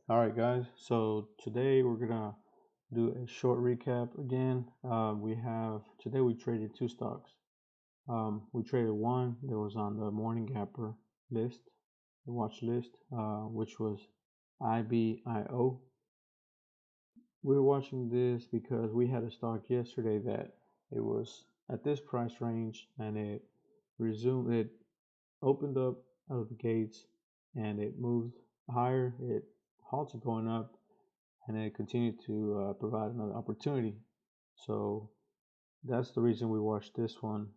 Alright guys, so today we're gonna do a short recap again. Today we traded two stocks. We traded one that was on the morning gapper list, the watch list, which was IBIO. We were watching this because we had a stock yesterday that it was at this price range and it opened up out of the gates and it moved higher. It halted going up and then it continued to provide another opportunity. So that's the reason we watched this one.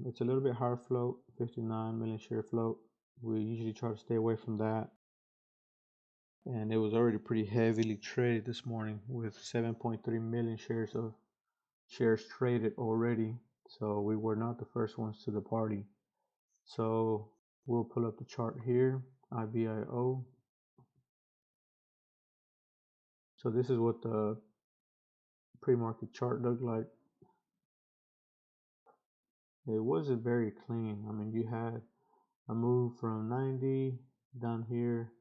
It's a little bit higher float, 59 million share float. We usually try to stay away from that. And it was already pretty heavily traded this morning with 7.3 million shares traded already. So we were not the first ones to the party. So we'll pull up the chart here, IBIO. So this is what the pre-market chart looked like. It wasn't very clean. I mean, you had a move from 90 down here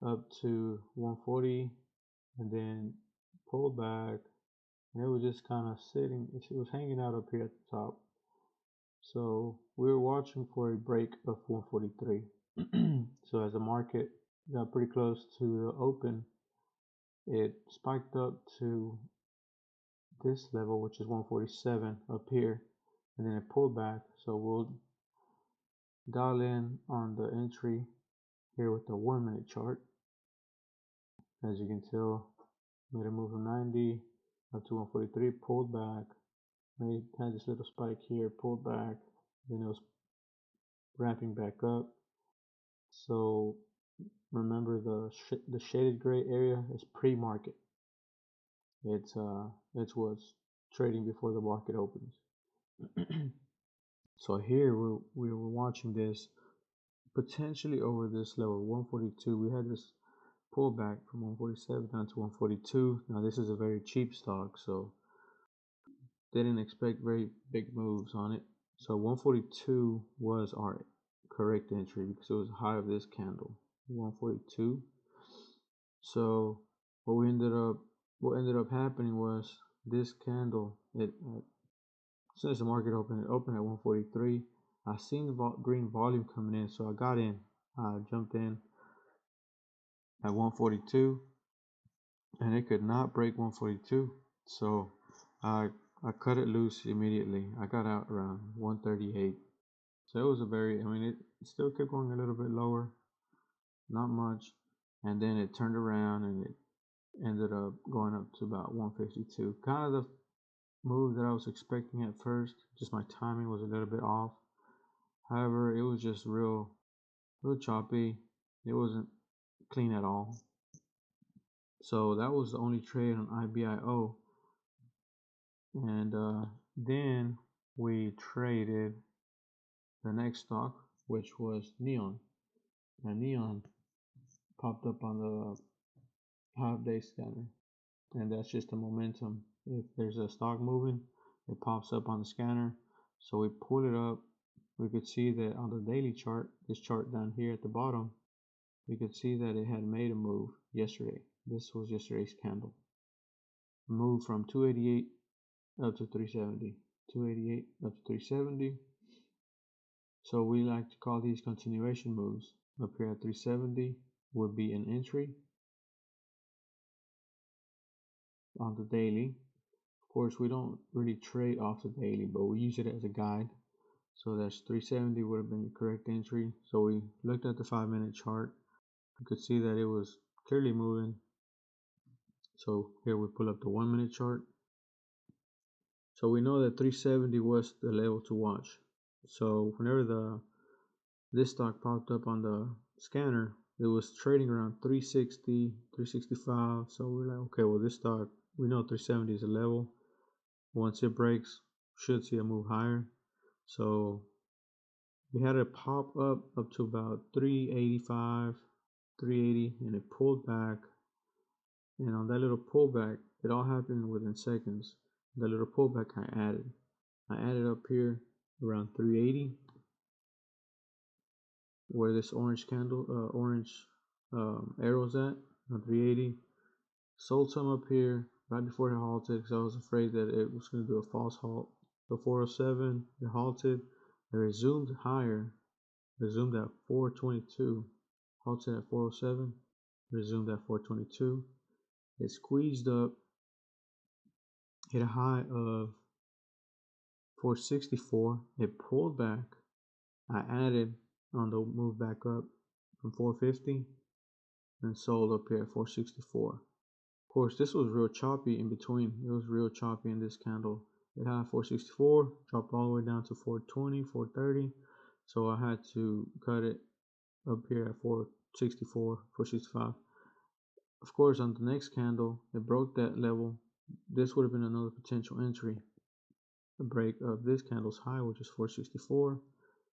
up to 140 and then pulled back, and it was just kind of sitting. It was hanging out up here at the top. So we were watching for a break of 143. So as the market got pretty close to the open, it spiked up to this level, which is 147 up here, and then it pulled back. So we'll dial in on the entry here with the 1 minute chart. As you can tell, made a move from 90 up to 143, pulled back, had this little spike here, pulled back, then it was ramping back up. So remember the shaded gray area is pre-market. It's what's trading before the market opens. So here we were watching this potentially over this level 142. We had this pullback from 147 down to 142. Now this is a very cheap stock, so didn't expect very big moves on it. So 142 was our correct entry because it was high of this candle, 142. So what ended up happening was this candle, since the market opened, it opened at 143. I seen the green volume coming in, so I got in. I jumped in at 142, and it could not break 142. So I cut it loose immediately. I got out around 138. So it was it still kept going a little bit lower, not much. And then it turned around and it ended up going up to about 152. Kind of the move that I was expecting at first, just my timing was a little bit off. However, it was just real choppy. It wasn't clean at all. So that was the only trade on IBIO. And then we traded the next stock, which was Neon. And Neon popped up on the half-day scanner, and that's just the momentum. If there's a stock moving, it pops up on the scanner. So we pull it up. We could see that on the daily chart, this chart down here at the bottom, we could see that it had made a move yesterday. This was yesterday's candle. Move from 288 up to 370. 288 up to 370. So we like to call these continuation moves. Up here at 370 would be an entry on the daily. Of course, we don't really trade off the daily, but we use it as a guide. So that's 370 would have been the correct entry. So we looked at the 5-minute chart. You could see that it was clearly moving. So here we pull up the 1-minute chart. So we know that 370 was the level to watch. So whenever this stock popped up on the scanner, it was trading around 360, 365. So we're like, okay, well, this stock, we know 370 is a level. Once it breaks, should see a move higher. So we had it pop up to about 385, 380, and it pulled back. And on that little pullback, it all happened within seconds. The little pullback I added up here around 380, where this orange candle, arrow's at. on 380. Sold some up here right before it halted because I was afraid that it was going to do a false halt. So 407, it halted. It resumed higher, resumed at 422, halted at 407, resumed at 422. It squeezed up, hit a high of 464. It pulled back. I added on the move back up from 450 and sold up here at 464. Of course, this was real choppy in between. It was real choppy in this candle. It had 464, dropped all the way down to 420, 430. So I had to cut it up here at 464, 465. Of course, on the next candle, it broke that level. This would have been another potential entry. A break of this candle's high, which is 464,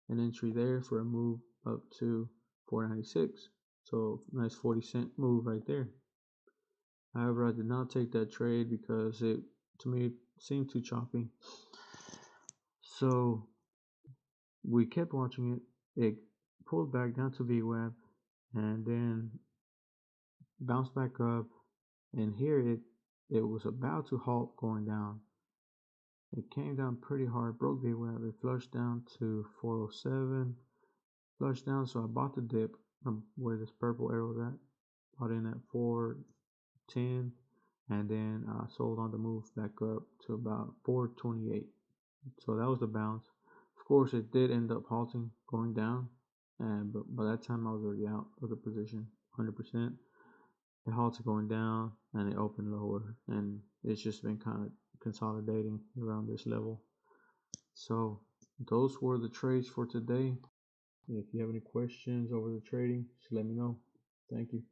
an entry there for a move up to 496. So nice 40-cent move right there. However, I did not take that trade because it, to me, seemed too choppy. So we kept watching it. It pulled back down to VWAP and then bounced back up. And here it was about to halt going down. It came down pretty hard, broke VWAP. It flushed down to 407, flushed down. So I bought the dip where this purple arrow is at. Bought in at 410, and then I sold on the move back up to about 428. So that was the bounce. Of course, it did end up halting, going down, and but by that time I was already out of the position, 100%. It halted going down, and it opened lower, and it's just been kind of consolidating around this level. So those were the trades for today. If you have any questions over the trading, just let me know. Thank you.